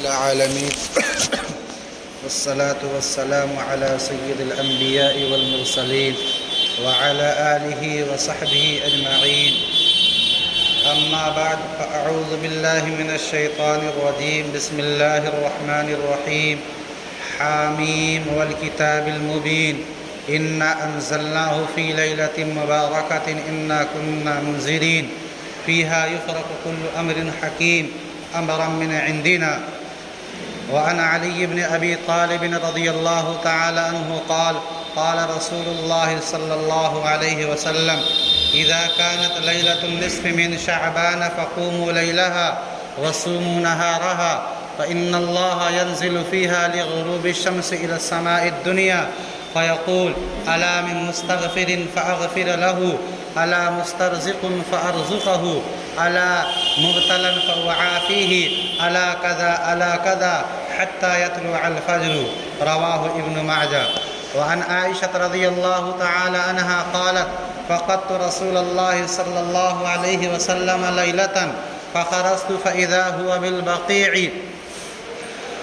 العالمين والصلاة والسلام على سيد الأنبياء والمرسلين وعلى آله وصحبه أجمعين. أما بعد فأعوذ بالله من الشيطان الرجيم. بسم الله الرحمن الرحيم. حاميم والكتاب المبين إنا أنزلناه في ليلة مباركة إنا كنا منذرين فيها يفرق كل أمر حكيم أمرا من عندنا. وعن علي بن أبي طالب رضي الله تعالى عنه قال قال رسول الله صلى الله عليه وسلم إذا كانت ليلة النصف من شعبان فقوموا ليلها وصوموا نهارها فإن الله ينزل فيها لغروب الشمس إلى السماء الدنيا فيقول ألا من مستغفر فأغفر له ألا مسترزق فأرزقه ألا مبتلا فأعافيه ألا كذا ألا كذا حتى يطلع الفجر. رواه ابن ماجه. وعن عائشة رضي الله تعالى عنها قالت فقدت رسول الله صلى الله عليه وسلم ليلة فخرجت فإذا هو بالبقيع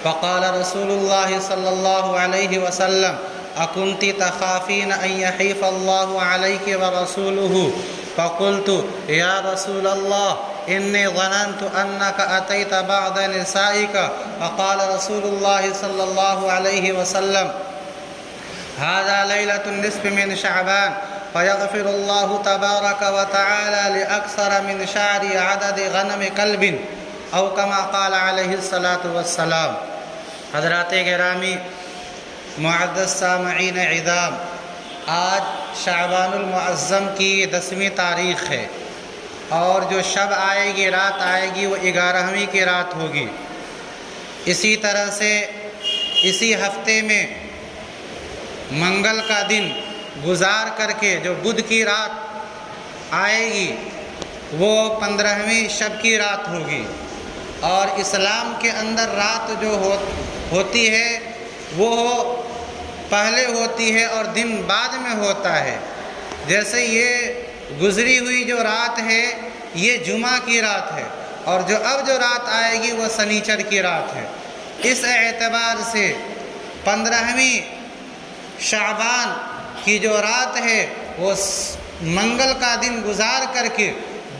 فقال رسول الله صلى الله عليه وسلم أكنت تخافين أن يحيف الله عليك ورسوله؟ فقلت يا رسول الله إني ظننت أنك أتيت بعض نسائك. فقال رسول الله صلى الله عليه وسلم هذا ليلة النصف من شعبان فيغفر الله تبارك وتعالى لأكثر من شعر عدد غنم كلب أو كما قال عليه الصلاة والسلام. حضرات گرامی معزز سامعین عظام، آج شعبان المعظم کی 10ویں تاریخ ہے اور جو شب آئے گی، رات آئے گی، وہ 11ویں کی رات ہوگی. اسی طرح سے اسی ہفتے میں منگل کا دن گزار کر کے جو بدھ کی رات آئے گی وہ 15ویں شب کی رات ہوگی. اور اسلام کے اندر رات جو ہوتی ہے وہ پہلے ہوتی ہے اور دن بعد میں ہوتا ہے. جیسے یہ گزری ہوئی جو رات ہے یہ جمعہ کی رات ہے اور جو اب جو رات آئے گی وہ سنیچر کی رات ہے. اس اعتبار سے 15ویں شعبان کی جو رات ہے وہ منگل کا دن گزار کر کے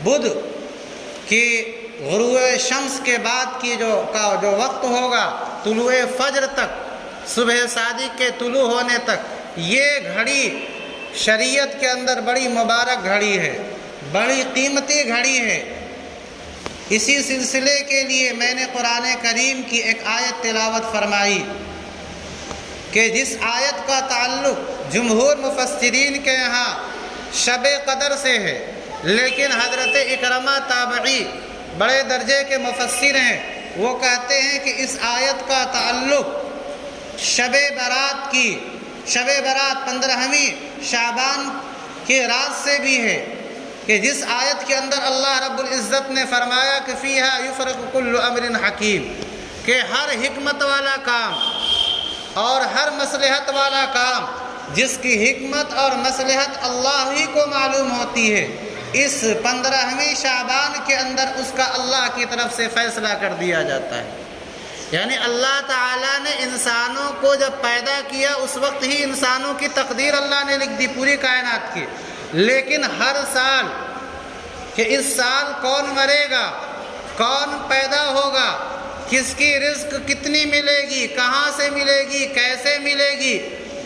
بدھ کی غروب شمس کے بعد کی جو وقت ہوگا طلوع فجر تک، صبح صادق کے طلوع ہونے تک، یہ گھڑی شریعت کے اندر بڑی مبارک گھڑی ہے، بڑی قیمتی گھڑی ہے. اسی سلسلے کے لیے میں نے قرآن کریم کی ایک آیت تلاوت فرمائی کہ جس آیت کا تعلق جمہور مفسرین کے یہاں شب قدر سے ہے، لیکن حضرت اکرمہ تابعی بڑے درجے کے مفسر ہیں، وہ کہتے ہیں کہ اس آیت کا تعلق شب برات 15ویں شعبان کی رات سے بھی ہے کہ جس آیت کے اندر اللہ رب العزت نے فرمایا کہ فیہا یفرق کل امر حکیم، کہ ہر حکمت والا کام اور ہر مصلحت والا کام جس کی حکمت اور مصلحت اللہ ہی کو معلوم ہوتی ہے، اس 15ویں شعبان کے اندر اس کا اللہ کی طرف سے فیصلہ کر دیا جاتا ہے. یعنی اللہ تعالیٰ نے انسانوں کو جب پیدا کیا اس وقت ہی انسانوں کی تقدیر اللہ نے لکھ دی پوری کائنات کی، لیکن ہر سال کہ اس سال کون مرے گا، کون پیدا ہوگا، کس کی رزق کتنی ملے گی، کہاں سے ملے گی، کیسے ملے گی،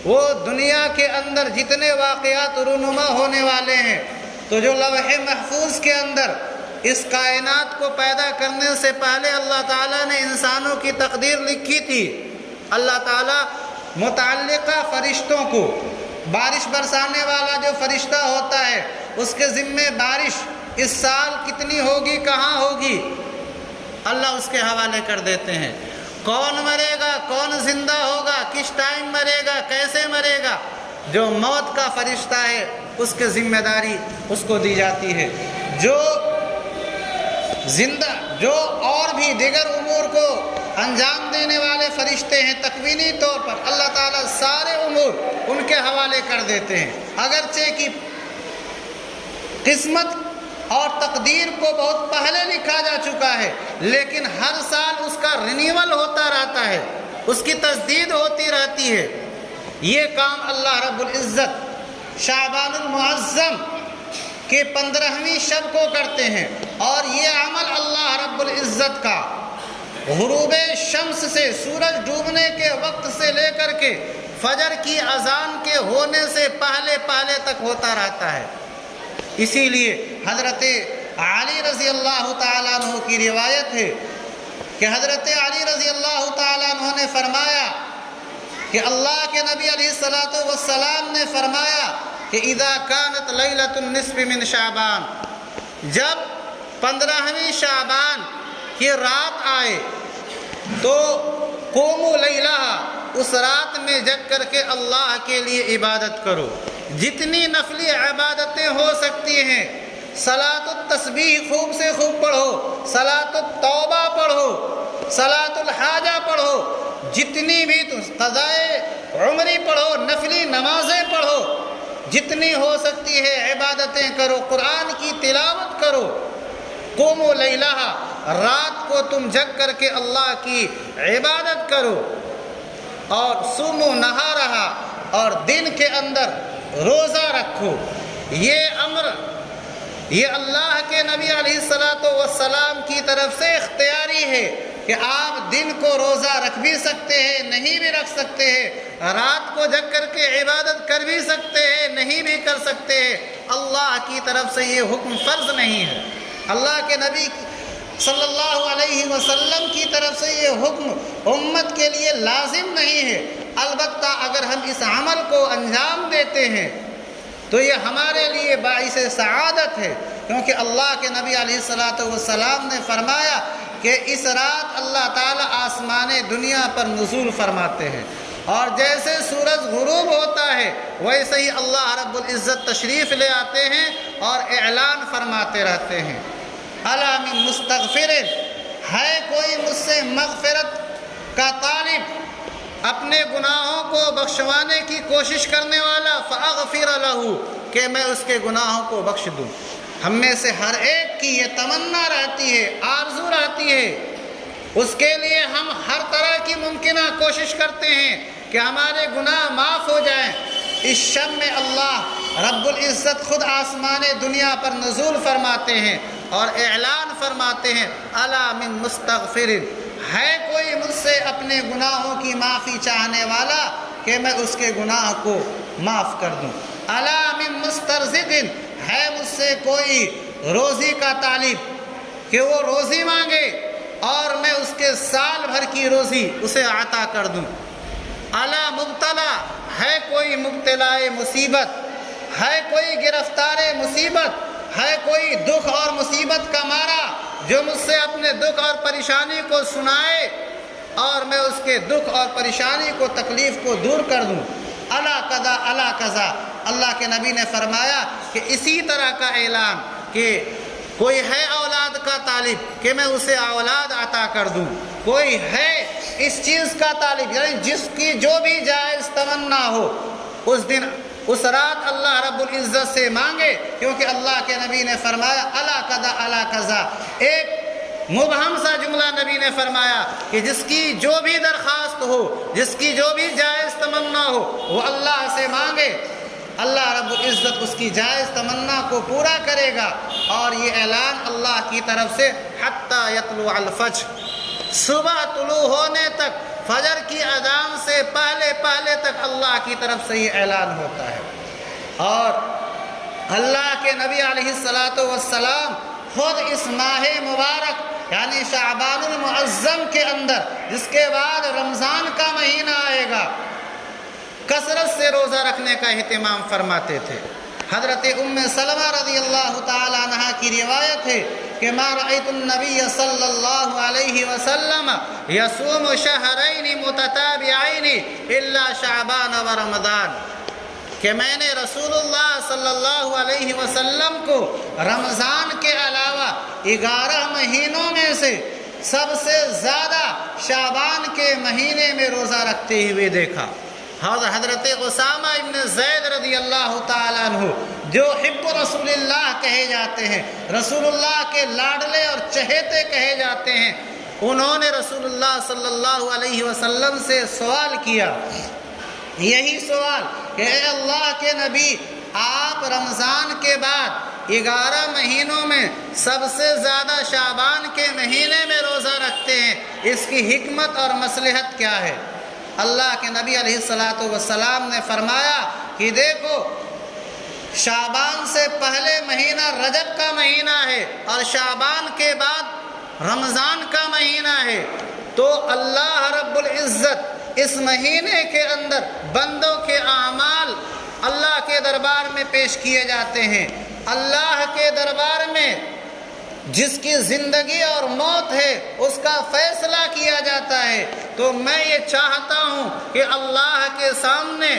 وہ دنیا کے اندر جتنے واقعات رونما ہونے والے ہیں، تو جو لوح محفوظ کے اندر اس کائنات کو پیدا کرنے سے پہلے اللہ تعالیٰ نے انسانوں کی تقدیر لکھی تھی. اللہ تعالیٰ متعلقہ فرشتوں کو، بارش برسانے والا جو فرشتہ ہوتا ہے اس کے ذمے بارش اس سال کتنی ہوگی، کہاں ہوگی، اللہ اس کے حوالے کر دیتے ہیں. کون مرے گا، کون زندہ ہوگا، کس ٹائم مرے گا، کیسے مرے گا، جو موت کا فرشتہ ہے اس کے ذمہ داری اس کو دی جاتی ہے. جو اور بھی دیگر امور کو انجام دینے والے فرشتے ہیں تکوینی طور پر اللہ تعالیٰ سارے امور ان کے حوالے کر دیتے ہیں. اگرچہ کہ قسمت اور تقدیر کو بہت پہلے لکھا جا چکا ہے، لیکن ہر سال اس کا رینیول ہوتا رہتا ہے، اس کی تجدید ہوتی رہتی ہے۔ یہ کام اللہ رب العزت شعبان المعظم کے 15ویں شب کو کرتے ہیں، اور یہ عمل اللہ رب العزت کا غروب شمس سے، سورج ڈوبنے کے وقت سے لے کر کے فجر کی اذان کے ہونے سے پہلے پہلے تک ہوتا رہتا ہے۔ اسی لیے حضرت علی رضی اللہ تعالیٰ عنہ کی روایت ہے کہ حضرت علی رضی اللہ تعالیٰ عنہ نے فرمایا کہ اللہ کے نبی علیہ الصلوۃ والسلام نے فرمایا کہ اذا كانت لیلۃ النصف من شعبان، جب 15ویں شعبان کی رات آئے تو قوموا لیلہا، اس رات میں جگ کر کے اللہ کے لیے عبادت کرو، جتنی نفلی عبادتیں ہو سکتی ہیں، صلاۃ التسبیح خوب سے خوب پڑھو، صلاۃ التوبہ پڑھو، صلاۃ الحاجہ پڑھو، جتنی بھی قضائے عمری پڑھو، نفلی نمازیں پڑھو، جتنی ہو سکتی ہے عبادتیں کرو، قرآن کی تلاوت کرو۔ قوموا لیلہا، رات کو تم جگ کر کے اللہ کی عبادت کرو، اور صوموا نہارہا، اور دن کے اندر روزہ رکھو۔ یہ امر یہ اللہ کے نبی علیہ الصلوۃ والسلام کی طرف سے اختیاری ہے کہ آپ دن کو روزہ رکھ بھی سکتے ہیں، نہیں بھی رکھ سکتے ہیں، رات کو جگ کر کے عبادت کر بھی سکتے ہیں، نہیں بھی کر سکتے ہیں۔ اللہ کی طرف سے یہ حکم فرض نہیں ہے، اللہ کے نبی صلی اللہ علیہ وسلم کی طرف سے یہ حکم امت کے لیے لازم نہیں ہے۔ البتہ اگر ہم اس عمل کو انجام دیتے ہیں تو یہ ہمارے لیے باعث سعادت ہے، کیونکہ اللہ کے نبی علیہ الصلوۃ والسلام نے فرمایا کہ اس رات اللہ تعالیٰ آسمان دنیا پر نزول فرماتے ہیں، اور جیسے سورج غروب ہوتا ہے ویسے ہی اللہ رب العزت تشریف لے آتے ہیں اور اعلان فرماتے رہتے ہیں، الا من مستغفر، ہے کوئی مجھ سے مغفرت کا طالب، اپنے گناہوں کو بخشوانے کی کوشش کرنے والا، فاغفر لہ، کہ میں اس کے گناہوں کو بخش دوں۔ ہم میں سے ہر ایک کی یہ تمنا رہتی ہے، آرزو رہتی ہے، اس کے لیے ہم ہر طرح کی ممکنہ کوشش کرتے ہیں کہ ہمارے گناہ معاف ہو جائیں۔ اس شب میں اللہ رب العزت خود آسمان دنیا پر نزول فرماتے ہیں اور اعلان فرماتے ہیں، الا من مستغفر، ہے کوئی مجھ سے اپنے گناہوں کی معافی چاہنے والا کہ میں اس کے گناہ کو معاف کر دوں۔ الا من مسترزق، ہے مجھ سے کوئی روزی کا طالب کہ وہ روزی مانگے اور میں اس کے سال بھر کی روزی اسے عطا کر دوں۔ الا مبتلا، ہے کوئی مبتلا مصیبت، ہے کوئی گرفتار مصیبت، ہے کوئی دکھ اور مصیبت کا مارا جو مجھ سے اپنے دکھ اور پریشانی کو سنائے اور میں اس کے دکھ اور پریشانی کو، تکلیف کو دور کر دوں۔ الا قضا الا قضا، اللہ کے نبی نے فرمایا کہ اسی طرح کا اعلان کہ کوئی ہے اولاد کا طالب کہ میں اسے اولاد عطا کر دوں، کوئی ہے اس چیز کا طالب، یعنی جس کی جو بھی جائز تمنا ہو اس دن اس رات اللہ رب العزت سے مانگے، کیونکہ اللہ کے نبی نے فرمایا الا قضا الا قضا۔ ایک مبہم سا جملہ نبی نے فرمایا کہ جس کی جو بھی درخواست ہو، جس کی جو بھی جائز تمنا ہو وہ اللہ سے مانگے، اللہ رب العزت اس کی جائز تمنا کو پورا کرے گا۔ اور یہ اعلان اللہ کی طرف سے حتی یطلع الفجر، صبح طلوع ہونے تک، فجر کی اذان سے پہلے پہلے تک اللہ کی طرف سے یہ اعلان ہوتا ہے۔ اور اللہ کے نبی علیہ الصلوۃ والسلام خود اس ماہ مبارک یعنی شعبان المعظم کے اندر، جس کے بعد رمضان کا مہینہ آئے گا، کثرت سے روزہ رکھنے کا اہتمام فرماتے تھے۔ حضرت ام سلمہ رضی اللہ تعالی عنہ کی روایت ہے کہ ما رأیت النبی صلی اللہ علیہ وسلم یصوم شہرین متتابعین الا شعبان و رمضان، کہ میں نے رسول اللہ صلی اللہ علیہ وسلم کو رمضان کے علاوہ 11 مہینوں میں سے سب سے زیادہ شعبان کے مہینے میں روزہ رکھتے ہوئے دیکھا۔ حضرت اسامہ ابن زید رضی اللہ تعالیٰ عنہ جو حب رسول اللہ کہے جاتے ہیں، رسول اللہ کے لاڈلے اور چہیتے کہے جاتے ہیں، انہوں نے رسول اللہ صلی اللہ علیہ وسلم سے سوال کیا، یہی سوال کہ اے اللہ کے نبی، آپ رمضان کے بعد 11 مہینوں میں سب سے زیادہ شعبان کے مہینے میں روزہ رکھتے ہیں، اس کی حکمت اور مصلحت کیا ہے؟ اللہ کے نبی علیہ السلام نے فرمایا کہ دیکھو، شعبان سے پہلے مہینہ رجب کا مہینہ ہے اور شعبان کے بعد رمضان کا مہینہ ہے، تو اللہ رب العزت اس مہینے کے اندر بندوں کے اعمال اللہ کے دربار میں پیش کیے جاتے ہیں۔ اللہ کے دربار میں جس کی زندگی اور موت ہے اس کا فیصلہ کیا جاتا ہے۔ تو میں یہ چاہتا ہوں کہ اللہ کے سامنے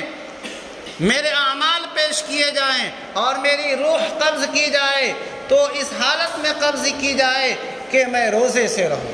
میرے اعمال پیش کیے جائیں اور میری روح قبض کی جائے، تو اس حالت میں قبض کی جائے کہ میں روزے سے رہوں۔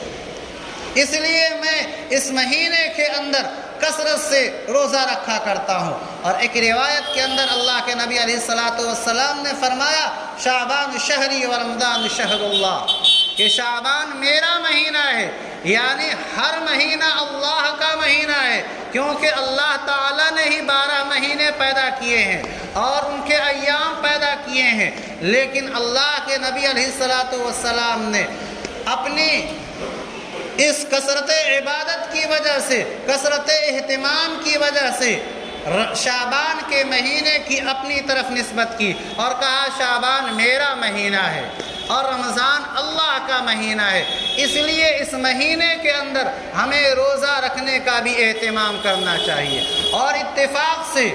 اس لیے میں اس مہینے کے اندر کثرت سے روزہ رکھا کرتا ہوں۔ اور ایک روایت کے اندر اللہ کے نبی علیہ السلام نے فرمایا، شعبان شہری و رمضان شہر اللہ، کہ شعبان میرا مہینہ ہے، یعنی ہر مہینہ اللہ کا مہینہ ہے، کیونکہ اللہ تعالیٰ نے ہی 12 مہینے پیدا کیے ہیں اور ان کے ایام پیدا کیے ہیں، لیکن اللہ کے نبی علیہ السلام نے اپنی اس کثرت عبادت کی وجہ سے، کثرت اہتمام کی وجہ سے شعبان کے مہینے کی اپنی طرف نسبت کی اور کہا شعبان میرا مہینہ ہے اور رمضان اللہ کا مہینہ ہے، اس لیے اس مہینے کے اندر ہمیں روزہ رکھنے کا بھی اہتمام کرنا چاہیے۔ اور اتفاق سے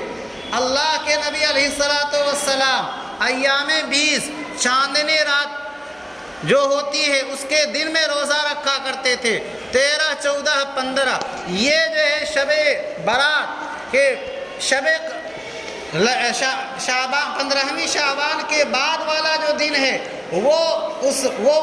اللہ کے نبی علیہ السلام ایام 20 چاندنی رات جو ہوتی ہے اس کے دن میں روزہ رکھا کرتے تھے، 13، 14، 15، یہ جو ہے شب برات کے شعبان 15ویں شعبان کے بعد والا جو دن ہے وہ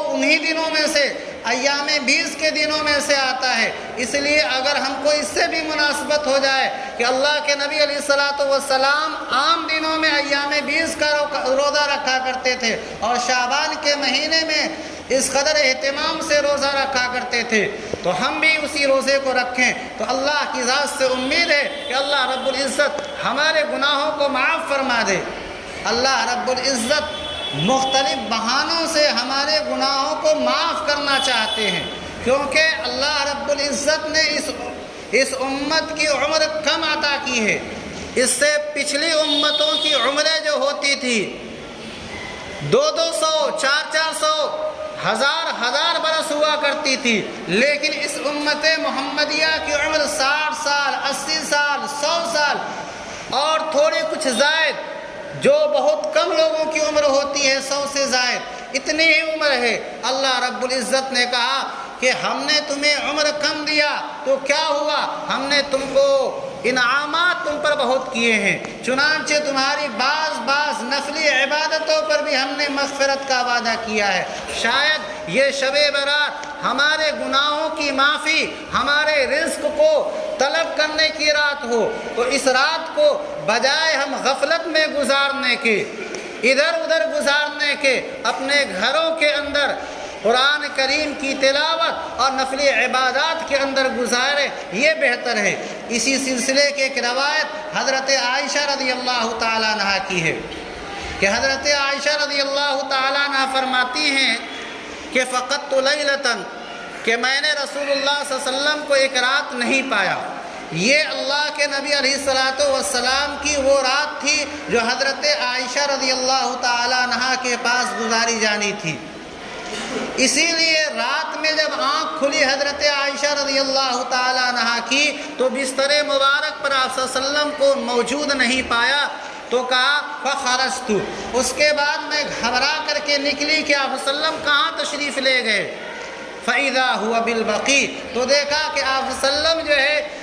انہی دنوں میں سے، ایام 20 کے دنوں میں سے آتا ہے۔ اس لیے اگر ہم کو اس سے بھی مناسبت ہو جائے کہ اللہ کے نبی علیہ السلام عام دنوں میں ایام 20 کا روزہ رکھا کرتے تھے اور شعبان کے مہینے میں اس قدر اہتمام سے روزہ رکھا کرتے تھے، تو ہم بھی اسی روزے کو رکھیں تو اللہ کی ذات سے امید ہے کہ اللہ رب العزت ہمارے گناہوں کو معاف فرما دے۔ اللہ رب العزت مختلف بہانوں سے ہمارے گناہوں کو معاف کرنا چاہتے ہیں، کیونکہ اللہ رب العزت نے اس امت کی عمر کم عطا کی ہے۔ اس سے پچھلی امتوں کی عمریں جو ہوتی تھی 200، 400، 1000 برس ہوا کرتی تھی، لیکن اس امت محمدیہ کی عمر 60 سال، 80 سال، 100 سال اور تھوڑی کچھ زائد، جو بہت کم لوگوں کی عمر ہوتی ہے 100 سے زائد، اتنی ہی عمر ہے۔ اللہ رب العزت نے کہا کہ ہم نے تمہیں عمر کم دیا تو کیا ہوا، ہم نے تم کو انعامات تم پر بہت کیے ہیں، چنانچہ تمہاری بعض نفلی عبادتوں پر بھی ہم نے مغفرت کا وعدہ کیا ہے۔ شاید یہ شب برات ہمارے گناہوں کی معافی، ہمارے رزق کو طلب کرنے کی رات ہو، تو اس رات کو بجائے ہم غفلت میں گزارنے کے، ادھر ادھر گزارنے کے، اپنے گھروں کے اندر قرآن کریم کی تلاوت اور نفلی عبادات کے اندر گزارے، یہ بہتر ہے۔ اسی سلسلے کے ایک روایت حضرت عائشہ رضی اللہ تعالیٰ عنہ کی ہے کہ حضرت عائشہ رضی اللہ تعالیٰ عنہ فرماتی ہیں کہ فقط لیلتاً، کہ میں نے رسول اللہ صلی اللہ علیہ وسلم کو ایک رات نہیں پایا۔ یہ اللہ کے نبی علیہ السلام کی وہ رات تھی جو حضرت عائشہ رضی اللہ تعالیٰ عنہ کے پاس گزاری جانی تھی۔ اسی لیے رات میں جب آنکھ کھلی حضرت عائشہ رضی اللہ تعالیٰ عنہ کی تو بستر مبارک پر آپ صلی اللہ علیہ وسلم کو موجود نہیں پایا، تو کہا فخرجت، اس کے بعد میں گھبرا کر کے نکلی کہ آپ صلی اللہ علیہ وسلم کہاں تشریف لے گئے، فَإِذَا هُوَ بِالْبَقِيعِ، تو دیکھا کہ آپ صلی اللہ علیہ وسلم جو ہے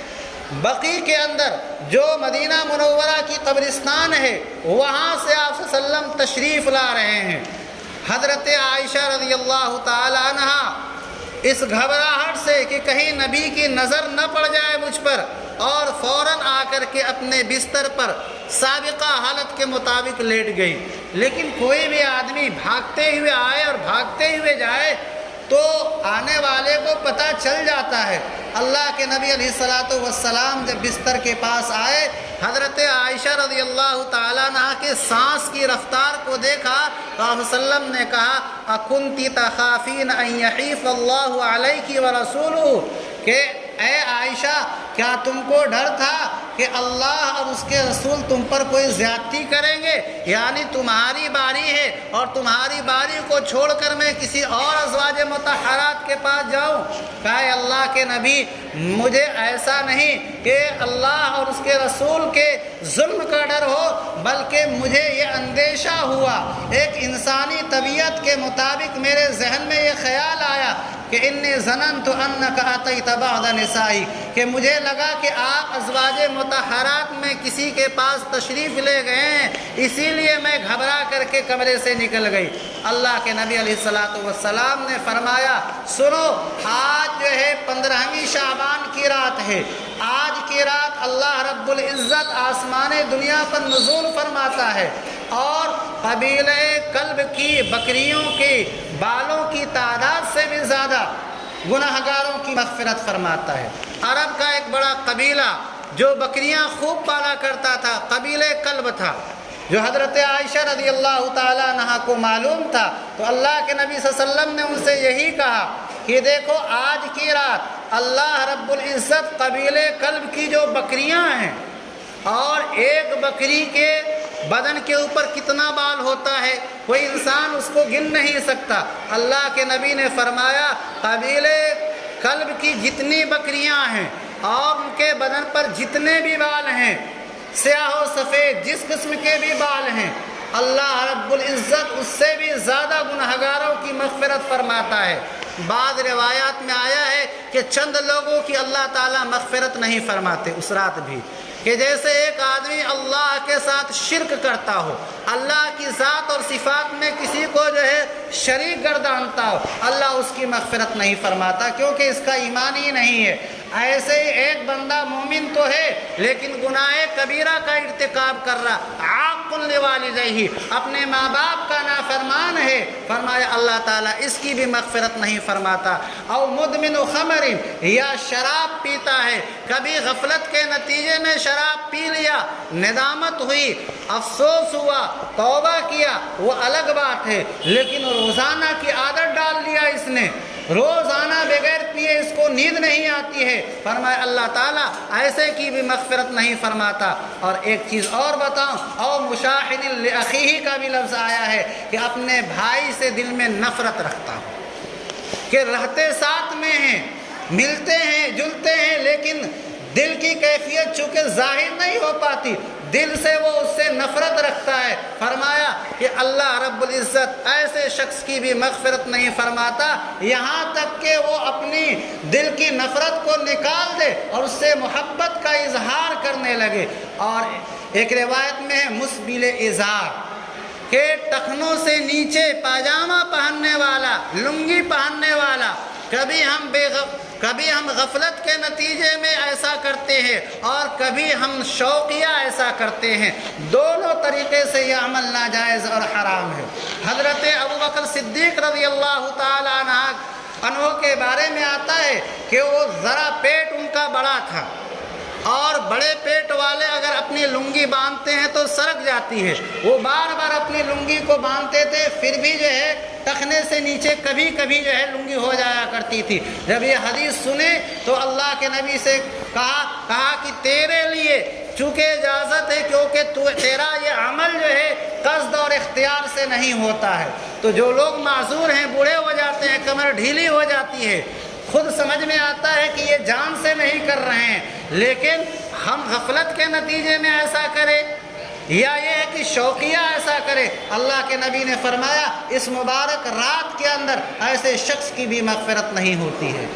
بقیع کے اندر جو مدینہ منورہ کی قبرستان ہے وہاں سے آپ صلی اللہ علیہ وسلم تشریف لا رہے ہیں۔ حضرت عائشہ رضی اللہ تعالی عنہ اس گھبراہٹ سے کہ کہیں نبی کی نظر نہ پڑ جائے مجھ پر، اور فوراً آ کر کے اپنے بستر پر سابقہ حالت کے مطابق لیٹ گئی۔ لیکن کوئی بھی آدمی بھاگتے ہوئے آئے اور بھاگتے ہوئے جائے تو آنے والے کو پتہ چل جاتا ہے۔ اللہ کے نبی علیہ الصلوۃ والسلام جب بستر کے پاس آئے، حضرت عائشہ رضی اللہ تعالیٰ عنہ کے سانس کی رفتار کو دیکھا تو آپ صلی اللہ علیہ وسلم نے کہا اکنتی تخافین ان یحیف اللہ علیک ورسولہ، کہ اے عائشہ کیا تم کو ڈر تھا کہ اللہ اور اس کے رسول تم پر کوئی زیادتی کریں گے، یعنی تمہاری باری ہے اور تمہاری باری کو چھوڑ کر میں کسی اور ازواج مطہرات کے پاس جاؤں؟ کہا اے اللہ کے نبی مجھے ایسا نہیں کہ اللہ اور اس کے رسول کے ظلم کا ڈر ہو، بلکہ مجھے یہ اندیشہ ہوا، ایک انسانی طبیعت کے مطابق میرے ذہن میں یہ خیال آیا کہ انی ظننت انک اتیت بعض نسائی، کہ مجھے لگا کہ آپ ازواج مطہرات میں کسی کے پاس تشریف لے گئے ہیں، اسی لیے میں گھبرا کر کے کمرے سے نکل گئی۔ اللہ کے نبی علیہ الصلوۃ والسلام نے فرمایا سنو، آج جو ہے 15ویں شعبان کی رات ہے، آج کی رات اللہ رب العزت آسمان دنیا پر نزول فرماتا ہے اور قبیلہ کلب کی بکریوں کے بالوں کی تعداد سے بھی زیادہ گناہگاروں کی مغفرت فرماتا ہے۔ عرب کا ایک بڑا قبیلہ جو بکریاں خوب پالا کرتا تھا قبیلہ کلب تھا، جو حضرت عائشہ رضی اللہ تعالیٰ عنہ کو معلوم تھا، تو اللہ کے نبی صلی اللہ علیہ وسلم نے ان سے یہی کہا کہ دیکھو آج کی رات اللہ رب العزت قبیلہ کلب کی جو بکریاں ہیں، اور ایک بکری کے بدن کے اوپر کتنا بال ہوتا ہے کوئی انسان اس کو گن نہیں سکتا، اللہ کے نبی نے فرمایا قبیلہ کلب کی جتنی بکریاں ہیں اور ان کے بدن پر جتنے بھی بال ہیں، سیاہ و سفید جس قسم کے بھی بال ہیں، اللہ رب العزت اس سے بھی زیادہ گنہگاروں کی مغفرت فرماتا ہے۔ بعض روایات میں آیا ہے کہ چند لوگوں کی اللہ تعالیٰ مغفرت نہیں فرماتے اس رات بھی، کہ جیسے ایک آدمی اللہ کے ساتھ شرک کرتا ہو، اللہ کی ذات اور صفات میں کسی کو جو ہے شریک گردانتا ہو، اللہ اس کی مغفرت نہیں فرماتا کیونکہ اس کا ایمان ہی نہیں ہے۔ ایسے ہی ایک بندہ مومن تو ہے لیکن گناہ کبیرہ کا ارتکاب کر رہا، عاق لوالدیہ، اپنے ماں باپ کا نافرمان ہے، فرمایا اللہ تعالیٰ اس کی بھی مغفرت نہیں فرماتا۔ او مدمن خمر، یا شراب پیتا ہے، کبھی غفلت کے نتیجے میں شراب پی لیا، ندامت ہوئی، افسوس ہوا، توبہ کیا، وہ الگ بات ہے، لیکن روزانہ کی عادت ڈال لیا اس نے، روزانہ بغیر پیے اس کو نیند نہیں آتی ہے، فرمایا اللہ تعالیٰ ایسے کی بھی مغفرت نہیں فرماتا۔ اور ایک چیز اور بتاؤں، او مشاحن لاخیہ کا بھی لفظ آیا ہے کہ اپنے بھائی سے دل میں نفرت رکھتا ہوں، کہ رہتے ساتھ میں ہیں، ملتے ہیں جلتے ہیں، لیکن دل کی کیفیت چونکہ ظاہر نہیں ہو پاتی، دل سے وہ اس سے نفرت رکھتا ہے، فرمایا کہ اللہ رب العزت ایسے شخص کی بھی مغفرت نہیں فرماتا، یہاں تک کہ وہ اپنی دل کی نفرت کو نکال دے اور اس سے محبت کا اظہار کرنے لگے۔ اور ایک روایت میں ہے مسبل ازار، کہ ٹخنوں سے نیچے پاجامہ پہننے والا، لنگی پہننے والا، کبھی ہم غفلت کے نتیجے میں ایسا کرتے ہیں اور کبھی ہم شوقیہ ایسا کرتے ہیں، دونوں طریقے سے یہ عمل ناجائز اور حرام ہے۔ حضرت ابوبکر صدیق رضی اللہ تعالی عنہ کے بارے میں آتا ہے کہ وہ ذرا پیٹ ان کا بڑا تھا، اور بڑے پیٹ والے اگر اپنی لنگی باندھتے ہیں تو سرک جاتی ہے، وہ بار بار اپنی لنگی کو باندھتے تھے، پھر بھی جو ہے ٹخنے سے نیچے کبھی کبھی جو ہے لنگی ہو جایا کرتی تھی۔ جب یہ حدیث سنے تو اللہ کے نبی سے کہا کہ تیرے لیے چونکہ اجازت ہے، کیونکہ تیرا یہ عمل جو ہے قصد اور اختیار سے نہیں ہوتا ہے۔ تو جو لوگ معذور ہیں، بوڑھے ہو جاتے ہیں، کمر ڈھیلی ہو جاتی ہے، خود سمجھ میں آتا ہے کہ یہ جان سے نہیں کر رہے ہیں، لیکن ہم غفلت کے نتیجے میں ایسا کریں یا یہ ہے کہ شوقیہ ایسا کرے، اللہ کے نبی نے فرمایا اس مبارک رات کے اندر ایسے شخص کی بھی مغفرت نہیں ہوتی ہے۔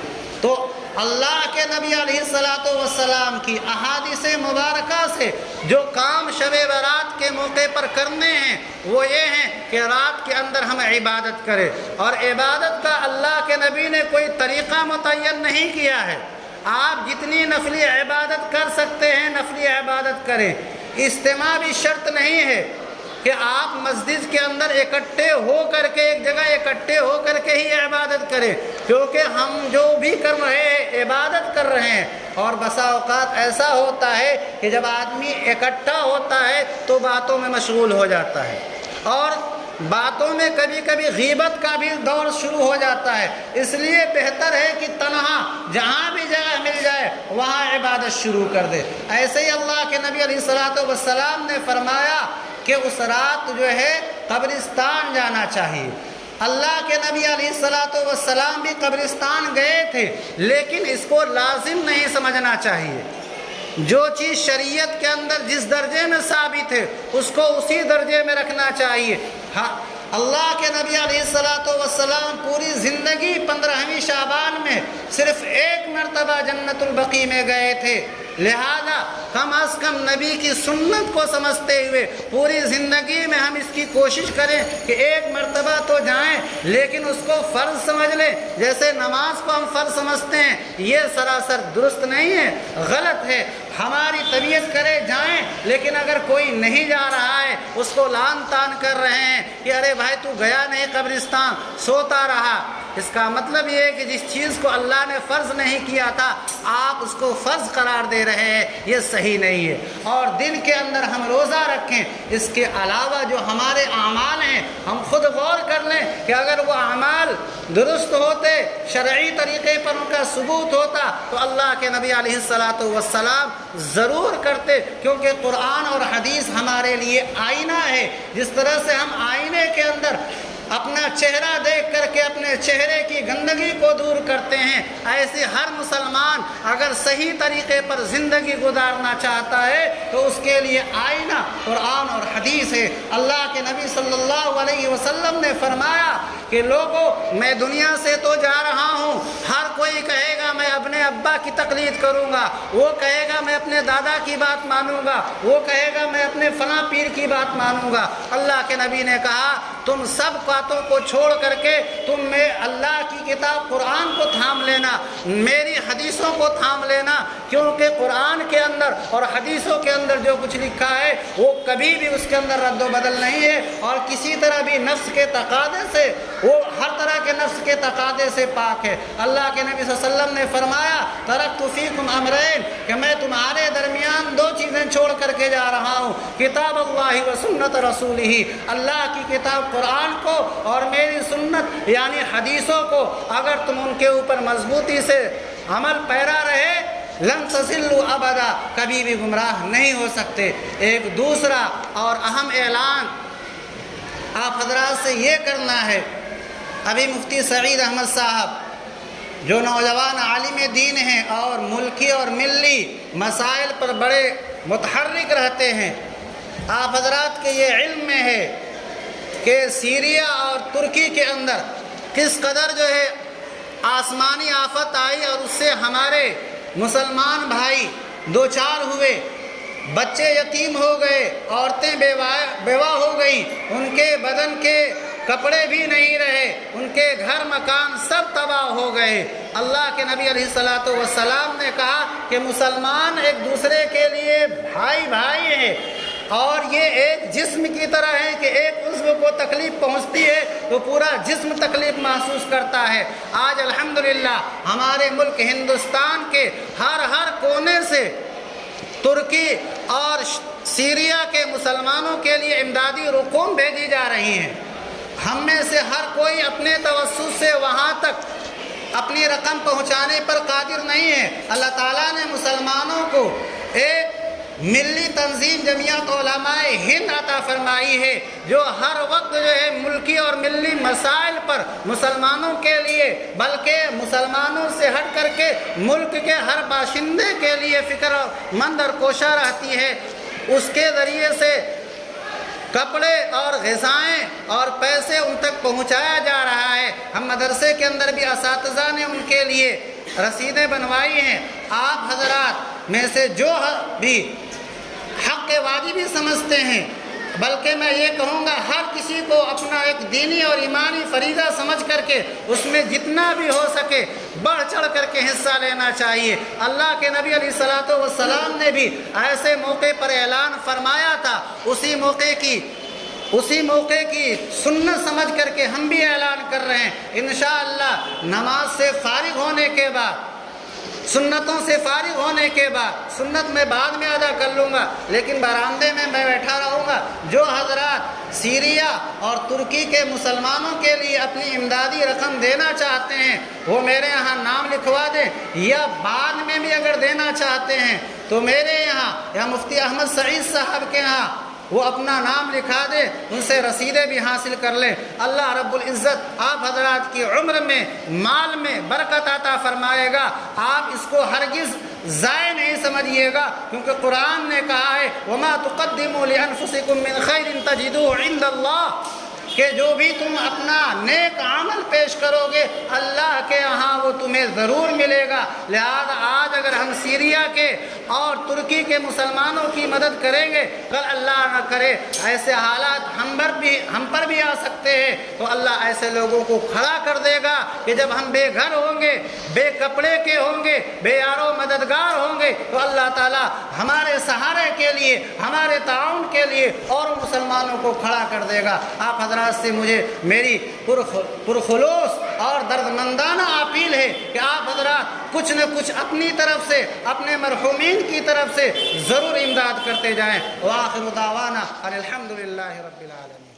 تو اللہ کے نبی علیہ الصلوۃ والسلام کی احادیث مبارکہ سے جو کام شب برات کے موقع پر کرنے ہیں وہ یہ ہیں کہ رات کے اندر ہم عبادت کریں، اور عبادت کا اللہ کے نبی نے کوئی طریقہ متعین نہیں کیا ہے، آپ جتنی نفلی عبادت کر سکتے ہیں نفلی عبادت کریں۔ اجتماع بھی شرط نہیں ہے کہ آپ مسجد کے اندر اکٹھے ہو کر کے ایک جگہ اکٹھے ہو کر کے ہی عبادت کریں، کیونکہ ہم جو بھی کر رہے ہیں عبادت کر رہے ہیں، اور بسا اوقات ایسا ہوتا ہے کہ جب آدمی اکٹھا ہوتا ہے تو باتوں میں مشغول ہو جاتا ہے، اور باتوں میں کبھی کبھی غیبت کا بھی دور شروع ہو جاتا ہے۔ اس لیے بہتر ہے کہ تنہا جہاں بھی جگہ مل جائے وہاں عبادت شروع کر دے۔ ایسے ہی اللہ کے نبی علیہ السلام نے فرمایا کہ اس رات جو ہے قبرستان جانا چاہیے۔ اللہ کے نبی علیہ السلام بھی قبرستان گئے تھے، لیکن اس کو لازم نہیں سمجھنا چاہیے۔ جو چیز شریعت کے اندر جس درجے میں ثابت ہے اس کو اسی درجے میں رکھنا چاہیے۔ ہاں، اللہ کے نبی علیہ السلام پوری زندگی 15ویں شعبان میں صرف ایک مرتبہ جنت البقیع میں گئے تھے، لہذا کم از کم نبی کی سنت کو سمجھتے ہوئے پوری زندگی میں ہم اس کی کوشش کریں کہ ایک مرتبہ تو جائیں، لیکن اس کو فرض سمجھ لیں۔ جیسے نماز کو ہم فرض سمجھتے ہیں، یہ سراسر درست نہیں ہے، غلط ہے۔ ہماری طبیعت کرے جائیں، لیکن اگر کوئی نہیں جا رہا ہے اس کو لان تان کر رہے ہیں کہ ارے بھائی تو گیا نہیں قبرستان، سوتا رہا، اس کا مطلب یہ ہے کہ جس چیز کو اللہ نے فرض نہیں کیا تھا آپ اس کو فرض قرار دے رہے ہیں، یہ صحیح نہیں ہے۔ اور دن کے اندر ہم روزہ رکھیں، اس کے علاوہ جو ہمارے اعمال ہیں ہم خود غور کر لیں کہ اگر وہ اعمال درست ہوتے، شرعی طریقے پر ان کا ثبوت ہوتا تو اللہ کے نبی علیہ السلام ضرور کرتے، کیونکہ قرآن اور حدیث ہمارے لیے آئینہ ہے۔ جس طرح سے ہم آئینے کے اندر اپنا چہرہ دیکھ کر کے اپنے چہرے کی گندگی کو دور کرتے ہیں، ایسے ہر مسلمان اگر صحیح طریقے پر زندگی گزارنا چاہتا ہے تو اس کے لیے آئینہ قرآن اور حدیث ہے۔ اللہ کے نبی صلی اللہ علیہ وسلم نے فرمایا کہ لوگوں، میں دنیا سے تو جا رہا ہوں، ہر کوئی کہے گا میں اپنے ابا کی تقلید کروں گا، وہ کہے گا میں اپنے دادا کی بات مانوں گا، وہ کہے گا میں اپنے فلاں پیر کی بات مانوں گا۔ اللہ کے نبی نے کہا تم سب باتوں کو چھوڑ کر کے تم میں اللہ کی کتاب قرآن کو تھام لینا، میری حدیثوں کو تھام لینا، کیونکہ قرآن کے اندر اور حدیثوں کے اندر جو کچھ لکھا ہے وہ کبھی بھی اس کے اندر رد و بدل نہیں ہے، اور کسی طرح بھی نفس کے تقاضے سے، وہ ہر طرح کے نفس کے تقاضے سے پاک ہے۔ اللہ کے نبی صلی اللہ علیہ وسلم نے فرمایا ترکت فیکم امرین، کہ میں تمہارے درمیان دو چیزیں چھوڑ کر کے جا رہا ہوں، کتاب اللہ و سنت رسولہ، اللہ کی کتاب قرآن کو اور میری سنت یعنی حدیثوں کو اگر تم ان کے اوپر مضبوطی سے عمل پیرا رہے لن تضلوا ابدا، کبھی بھی گمراہ نہیں ہو سکتے۔ ایک دوسرا اور اہم اعلان آپ حضرات سے یہ کرنا ہے، ابھی مفتی سعید احمد صاحب جو نوجوان عالم دین ہیں اور ملکی اور ملی مسائل پر بڑے متحرک رہتے ہیں، آپ حضرات کے یہ علم میں ہے کہ سیریا اور ترکی کے اندر کس قدر جو ہے آسمانی آفت آئی اور اس سے ہمارے مسلمان بھائی دوچار ہوئے، بچے یتیم ہو گئے، عورتیں بیوہ ہو گئیں، ان کے بدن کے کپڑے بھی نہیں رہے، ان کے گھر مکان سب تباہ ہو گئے۔ اللہ کے نبی علیہ السلام نے کہا کہ مسلمان ایک دوسرے کے لیے بھائی بھائی ہیں، اور یہ ایک جسم کی طرح ہے کہ ایک عضو کو تکلیف پہنچتی ہے تو پورا جسم تکلیف محسوس کرتا ہے۔ آج الحمدللہ ہمارے ملک ہندوستان کے ہر کونے سے ترکی اور سیریا کے مسلمانوں کے لیے امدادی رقوم بھیجی جا رہی ہیں۔ ہم میں سے ہر کوئی اپنے توسط سے وہاں تک اپنی رقم پہنچانے پر قادر نہیں ہے۔ اللہ تعالیٰ نے مسلمانوں کو ایک ملی تنظیم جمعیت علماء ہند عطا فرمائی ہے، جو ہر وقت جو ہے ملکی اور ملی مسائل پر مسلمانوں کے لیے بلکہ مسلمانوں سے ہٹ کر کے ملک کے ہر باشندے کے لیے فکر مند اور کوشاں رہتی ہے۔ اس کے ذریعے سے کپڑے اور غذائیں اور پیسے ان تک پہنچایا جا رہا ہے۔ ہم مدرسے کے اندر بھی اساتذہ نے ان کے لیے رسیدیں بنوائی ہیں۔ آپ حضرات میں سے جو بھی حق واجبی سمجھتے ہیں بلکہ میں یہ کہوں گا ہر کسی کو اپنا ایک دینی اور ایمانی فریضہ سمجھ کر کے اس میں جتنا بھی ہو سکے بڑھ چڑھ کر کے حصہ لینا چاہیے۔ اللہ کے نبی علیہ الصلوۃ والسلام نے بھی ایسے موقع پر اعلان فرمایا تھا، اسی موقع کی سنت سمجھ کر کے ہم بھی اعلان کر رہے ہیں۔ انشاءاللہ نماز سے فارغ ہونے کے بعد، سنتوں سے فارغ ہونے کے بعد، سنت میں بعد میں ادا کر لوں گا لیکن برآمدے میں بیٹھا رہوں گا، جو حضرات سیریا اور ترکی کے مسلمانوں کے لیے اپنی امدادی رقم دینا چاہتے ہیں وہ میرے یہاں نام لکھوا دیں، یا بعد میں بھی اگر دینا چاہتے ہیں تو میرے یہاں یا مفتی احمد سعید صاحب کے یہاں وہ اپنا نام لکھا دے، ان سے رسیدیں بھی حاصل کر لیں۔ اللہ رب العزت آپ حضرات کی عمر میں، مال میں برکت عطا فرمائے گا۔ آپ اس کو ہرگز ضائع نہیں سمجھیے گا، کیونکہ قرآن نے کہا ہے وَمَا تُقَدِّمُوا لِأَنفُسِكُم مِّن خَيْرٍ تَجِدُوهُ عِندَ اللَّهِ، کہ جو بھی تم اپنا نیک عمل پیش کرو گے اللہ کے ہاں وہ تمہیں ضرور ملے گا۔ لہذا آج اگر ہم سیریا کے اور ترکی کے مسلمانوں کی مدد کریں گے، کل اللہ نہ کرے ایسے حالات ہم پر بھی آ سکتے ہیں، تو اللہ ایسے لوگوں کو کھڑا کر دے گا کہ جب ہم بے گھر ہوں گے، بے کپڑے کے ہوں گے، بے یار و مددگار ہوں گے، تو اللہ تعالیٰ ہمارے سہارے کے لیے، ہمارے تعاون کے لیے اور مسلمانوں کو کھڑا کر دے گا۔ آپ حضرات سے مجھے میری پرخلوص اور دردمندانہ اپیل ہے کہ آپ حضرات کچھ نہ کچھ اپنی طرف سے، اپنے مرحومین کی طرف سے ضرور امداد کرتے جائیں۔ وآخر دعوانا الحمدللہ رب العالمین۔